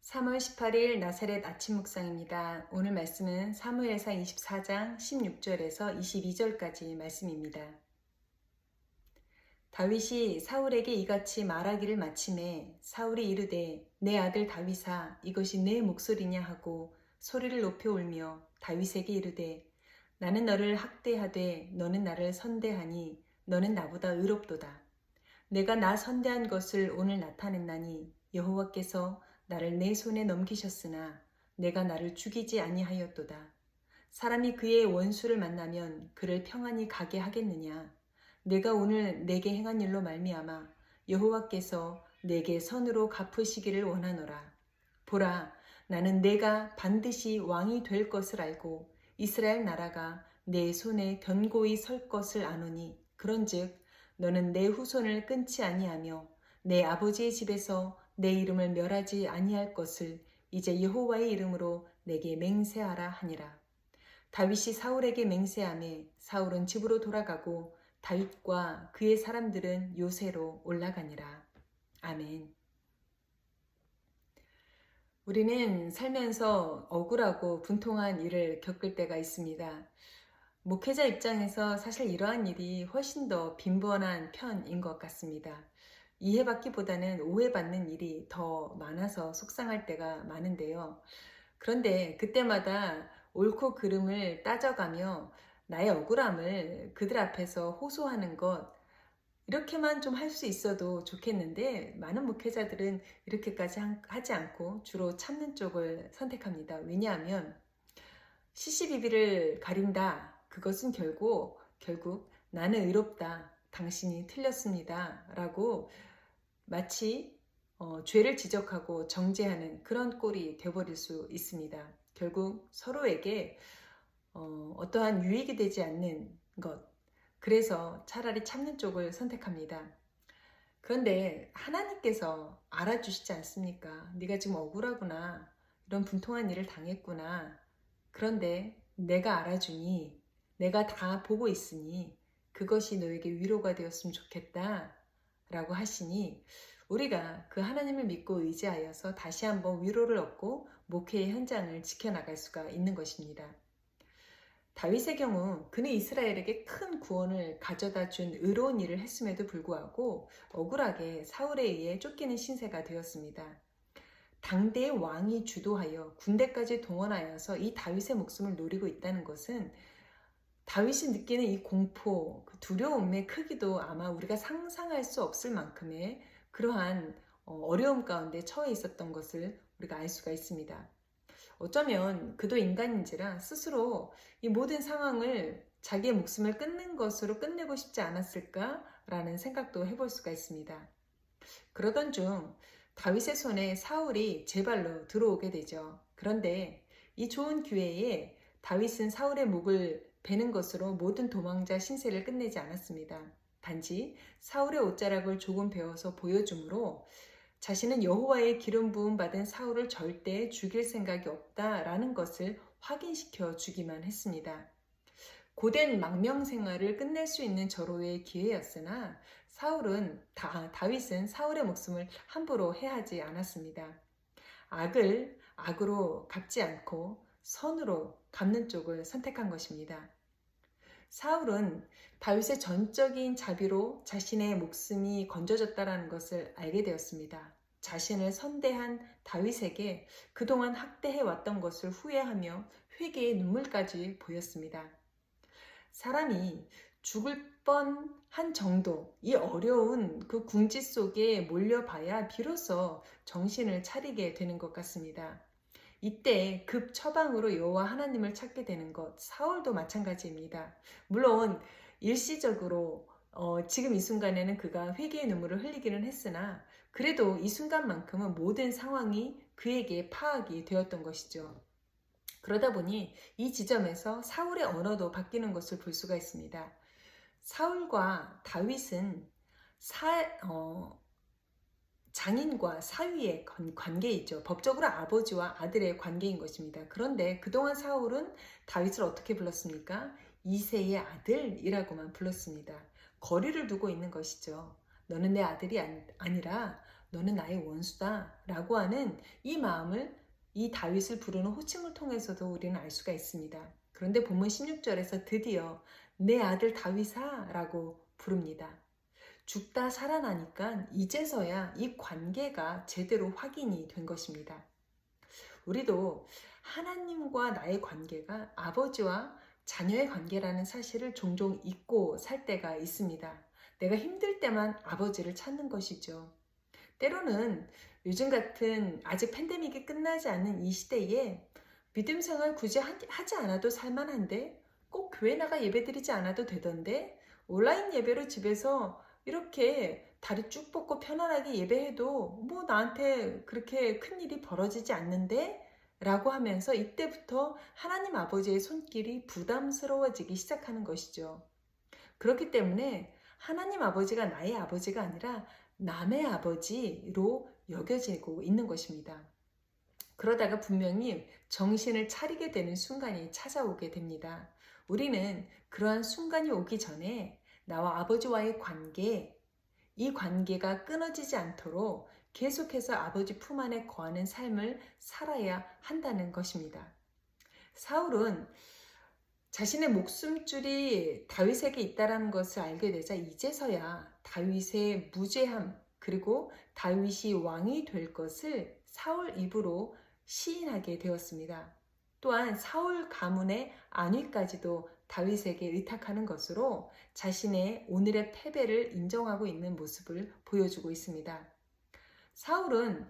3월 18일 나사렛 아침 묵상입니다. 오늘 말씀은 사무엘상 24장 16절에서 22절까지 말씀입니다. 다윗이 사울에게 이같이 말하기를 마침에 사울이 이르되 내 아들 다윗아 이것이 내 목소리냐 하고 소리를 높여 울며 다윗에게 이르되 나는 너를 학대하되 너는 나를 선대하니 너는 나보다 의롭도다. 내가 나 선대한 것을 오늘 나타냈나니 여호와께서 나를 내 손에 넘기셨으나 내가 나를 죽이지 아니하였도다. 사람이 그의 원수를 만나면 그를 평안히 가게 하겠느냐. 내가 오늘 내게 행한 일로 말미암아 여호와께서 내게 선으로 갚으시기를 원하노라. 보라, 나는 내가 반드시 왕이 될 것을 알고 이스라엘 나라가 내 손에 견고히 설 것을 아노니 그런즉 너는 내 후손을 끊지 아니하며 내 아버지의 집에서 내 이름을 멸하지 아니할 것을 이제 여호와의 이름으로 내게 맹세하라 하니라. 다윗이 사울에게 맹세하매 사울은 집으로 돌아가고 다윗과 그의 사람들은 요새로 올라가니라. 아멘. 우리는 살면서 억울하고 분통한 일을 겪을 때가 있습니다. 목회자 입장에서 사실 이러한 일이 훨씬 더 빈번한 편인 것 같습니다. 이해받기보다는 오해받는 일이 더 많아서 속상할 때가 많은데요. 그런데 그때마다 옳고 그름을 따져가며 나의 억울함을 그들 앞에서 호소하는 것, 이렇게만 좀 할 수 있어도 좋겠는데 많은 목회자들은 이렇게까지 하지 않고 주로 참는 쪽을 선택합니다. 왜냐하면 시시비비를 가린다. 그것은 결국 나는 의롭다. 당신이 틀렸습니다. 라고 마치 죄를 지적하고 정죄하는 그런 꼴이 되어버릴 수 있습니다. 결국 서로에게 어떠한 유익이 되지 않는 것, 그래서 차라리 참는 쪽을 선택합니다. 그런데 하나님께서 알아주시지 않습니까? 네가 지금 억울하구나. 이런 분통한 일을 당했구나. 그런데 내가 알아주니, 내가 다 보고 있으니 그것이 너에게 위로가 되었으면 좋겠다 라고 하시니 우리가 그 하나님을 믿고 의지하여서 다시 한번 위로를 얻고 목회의 현장을 지켜나갈 수가 있는 것입니다. 다윗의 경우 그는 이스라엘에게 큰 구원을 가져다 준 의로운 일을 했음에도 불구하고 억울하게 사울에 의해 쫓기는 신세가 되었습니다. 당대의 왕이 주도하여 군대까지 동원하여서 이 다윗의 목숨을 노리고 있다는 것은 다윗이 느끼는 이 공포, 그 두려움의 크기도 아마 우리가 상상할 수 없을 만큼의 그러한 어려움 가운데 처해 있었던 것을 우리가 알 수가 있습니다. 어쩌면 그도 인간인지라 스스로 이 모든 상황을 자기의 목숨을 끊는 것으로 끝내고 싶지 않았을까라는 생각도 해볼 수가 있습니다. 그러던 중 다윗의 손에 사울이 제 발로 들어오게 되죠. 그런데 이 좋은 기회에 다윗은 사울의 목을 베는 것으로 모든 도망자 신세를 끝내지 않았습니다. 단지 사울의 옷자락을 조금 베어서 보여주므로 자신은 여호와의 기름 부음 받은 사울을 절대 죽일 생각이 없다라는 것을 확인시켜 주기만 했습니다. 고된 망명 생활을 끝낼 수 있는 절호의 기회였으나 다윗은 사울의 목숨을 함부로 해하지 않았습니다. 악을 악으로 갚지 않고 선으로 갚는 쪽을 선택한 것입니다. 사울은 다윗의 전적인 자비로 자신의 목숨이 건져졌다는 것을 알게 되었습니다. 자신을 선대한 다윗에게 그동안 학대해왔던 것을 후회하며 회개의 눈물까지 보였습니다. 사람이 죽을 뻔한 정도, 이 어려운 그 궁지 속에 몰려봐야 비로소 정신을 차리게 되는 것 같습니다. 이때 급 처방으로 여호와 하나님을 찾게 되는 것, 사울도 마찬가지입니다. 물론 일시적으로 지금 이 순간에는 그가 회개의 눈물을 흘리기는 했으나 그래도 이 순간만큼은 모든 상황이 그에게 파악이 되었던 것이죠. 그러다 보니 이 지점에서 사울의 언어도 바뀌는 것을 볼 수가 있습니다. 사울과 다윗은 장인과 사위의 관계이죠. 법적으로 아버지와 아들의 관계인 것입니다. 그런데 그동안 사울은 다윗을 어떻게 불렀습니까? 이새의 아들이라고만 불렀습니다. 거리를 두고 있는 것이죠. 너는 내 아들이 아니라 너는 나의 원수다 라고 하는 이 마음을, 이 다윗을 부르는 호칭을 통해서도 우리는 알 수가 있습니다. 그런데 본문 16절에서 드디어 내 아들 다윗아 라고 부릅니다. 죽다 살아나니까 이제서야 이 관계가 제대로 확인이 된 것입니다. 우리도 하나님과 나의 관계가 아버지와 자녀의 관계라는 사실을 종종 잊고 살 때가 있습니다. 내가 힘들 때만 아버지를 찾는 것이죠. 때로는 요즘 같은 아직 팬데믹이 끝나지 않은 이 시대에 믿음 생활 굳이 하지 않아도 살만한데, 꼭 교회 나가 예배드리지 않아도 되던데, 온라인 예배로 집에서 이렇게 다리 쭉 뻗고 편안하게 예배해도 뭐 나한테 그렇게 큰일이 벌어지지 않는데? 라고 하면서 이때부터 하나님 아버지의 손길이 부담스러워지기 시작하는 것이죠. 그렇기 때문에 하나님 아버지가 나의 아버지가 아니라 남의 아버지로 여겨지고 있는 것입니다. 그러다가 분명히 정신을 차리게 되는 순간이 찾아오게 됩니다. 우리는 그러한 순간이 오기 전에 나와 아버지와의 관계, 이 관계가 끊어지지 않도록 계속해서 아버지 품 안에 거하는 삶을 살아야 한다는 것입니다. 사울은 자신의 목숨줄이 다윗에게 있다는 것을 알게 되자 이제서야 다윗의 무죄함, 그리고 다윗이 왕이 될 것을 사울 입으로 시인하게 되었습니다. 또한 사울 가문의 안위까지도 다윗에게 의탁하는 것으로 자신의 오늘의 패배를 인정하고 있는 모습을 보여주고 있습니다. 사울은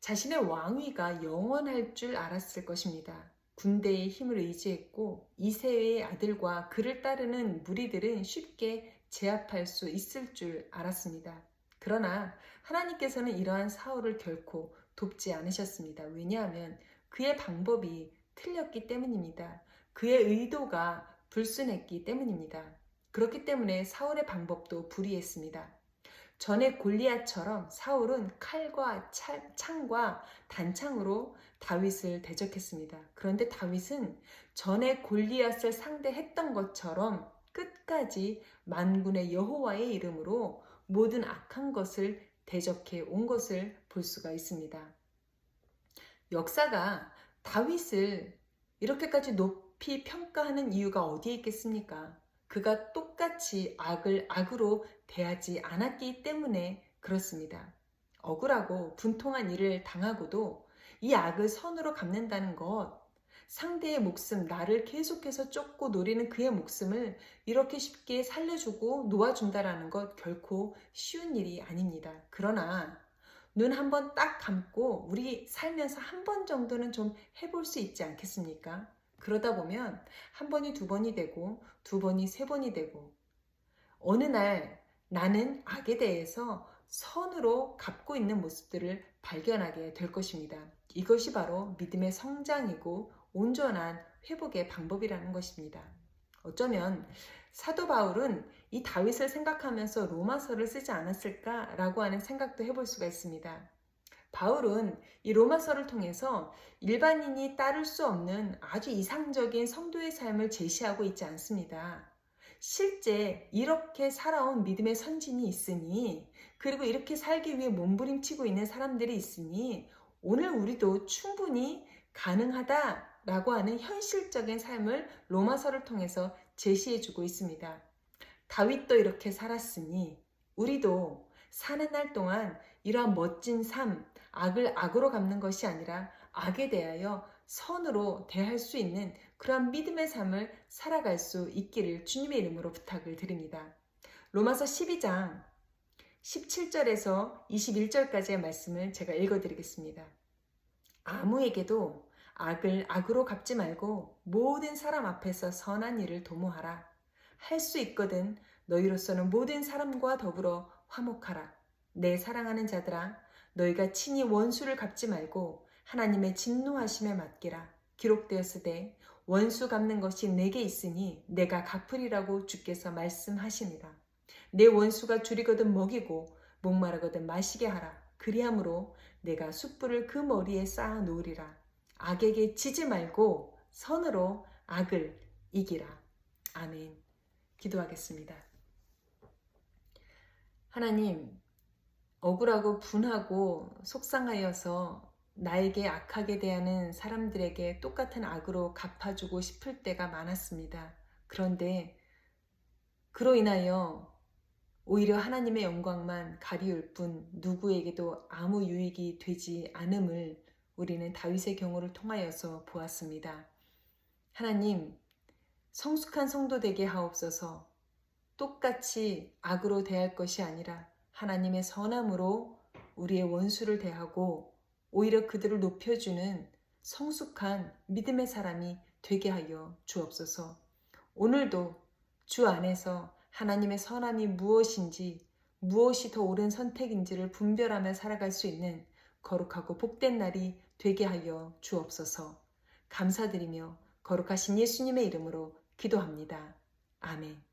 자신의 왕위가 영원할 줄 알았을 것입니다. 군대의 힘을 의지했고 이새의 아들과 그를 따르는 무리들은 쉽게 제압할 수 있을 줄 알았습니다. 그러나 하나님께서는 이러한 사울을 결코 돕지 않으셨습니다. 왜냐하면 그의 방법이 틀렸기 때문입니다. 그의 의도가 불순했기 때문입니다. 그렇기 때문에 사울의 방법도 불이했습니다. 전에 골리앗처럼 사울은 칼과 창과 단창으로 다윗을 대적했습니다. 그런데 다윗은 전에 골리앗을 상대했던 것처럼 끝까지 만군의 여호와의 이름으로 모든 악한 것을 대적해 온 것을 볼 수가 있습니다. 역사가 다윗을 이렇게까지 높이 평가하는 이유가 어디에 있겠습니까? 그가 똑같이 악을 악으로 대하지 않았기 때문에 그렇습니다. 억울하고 분통한 일을 당하고도 이 악을 선으로 갚는다는 것, 상대의 목숨, 나를 계속해서 쫓고 노리는 그의 목숨을 이렇게 쉽게 살려주고 놓아준다는 것 결코 쉬운 일이 아닙니다. 그러나 눈 한 번 딱 감고 우리 살면서 한 번 정도는 좀 해볼 수 있지 않겠습니까? 그러다 보면 한 번이 두 번이 되고 두 번이 세 번이 되고 어느 날 나는 악에 대해서 선으로 갚고 있는 모습들을 발견하게 될 것입니다. 이것이 바로 믿음의 성장이고 온전한 회복의 방법이라는 것입니다. 어쩌면 사도 바울은 이 다윗을 생각하면서 로마서를 쓰지 않았을까라고 하는 생각도 해볼 수가 있습니다. 바울은 이 로마서를 통해서 일반인이 따를 수 없는 아주 이상적인 성도의 삶을 제시하고 있지 않습니다. 실제 이렇게 살아온 믿음의 선진이 있으니, 그리고 이렇게 살기 위해 몸부림치고 있는 사람들이 있으니 오늘 우리도 충분히 가능하다라고 하는 현실적인 삶을 로마서를 통해서 제시해주고 있습니다. 다윗도 이렇게 살았으니 우리도 사는 날 동안 이러한 멋진 삶, 악을 악으로 갚는 것이 아니라 악에 대하여 선으로 대할 수 있는 그러한 믿음의 삶을 살아갈 수 있기를 주님의 이름으로 부탁을 드립니다. 로마서 12장 17절에서 21절까지의 말씀을 제가 읽어드리겠습니다. 아무에게도 악을 악으로 갚지 말고 모든 사람 앞에서 선한 일을 도모하라. 할 수 있거든 너희로서는 모든 사람과 더불어 화목하라. 내 사랑하는 자들아, 너희가 친히 원수를 갚지 말고 하나님의 진노하심에 맡기라. 기록되었으되 원수 갚는 것이 내게 있으니 내가 갚으리라고 주께서 말씀하시니라. 내 원수가 줄이거든 먹이고 목마르거든 마시게 하라. 그리함으로 내가 숯불을 그 머리에 쌓아 놓으리라. 악에게 지지 말고 선으로 악을 이기라. 아멘. 기도하겠습니다. 하나님, 억울하고 분하고 속상하여서 나에게 악하게 대하는 사람들에게 똑같은 악으로 갚아주고 싶을 때가 많았습니다. 그런데 그로 인하여 오히려 하나님의 영광만 가리울 뿐 누구에게도 아무 유익이 되지 않음을 우리는 다윗의 경우를 통하여서 보았습니다. 하나님, 성숙한 성도 되게 하옵소서. 똑같이 악으로 대할 것이 아니라 하나님의 선함으로 우리의 원수를 대하고 오히려 그들을 높여주는 성숙한 믿음의 사람이 되게 하여 주옵소서. 오늘도 주 안에서 하나님의 선함이 무엇인지, 무엇이 더 옳은 선택인지를 분별하며 살아갈 수 있는 거룩하고 복된 날이 되게 하여 주옵소서. 감사드리며 거룩하신 예수님의 이름으로 기도합니다. 아멘.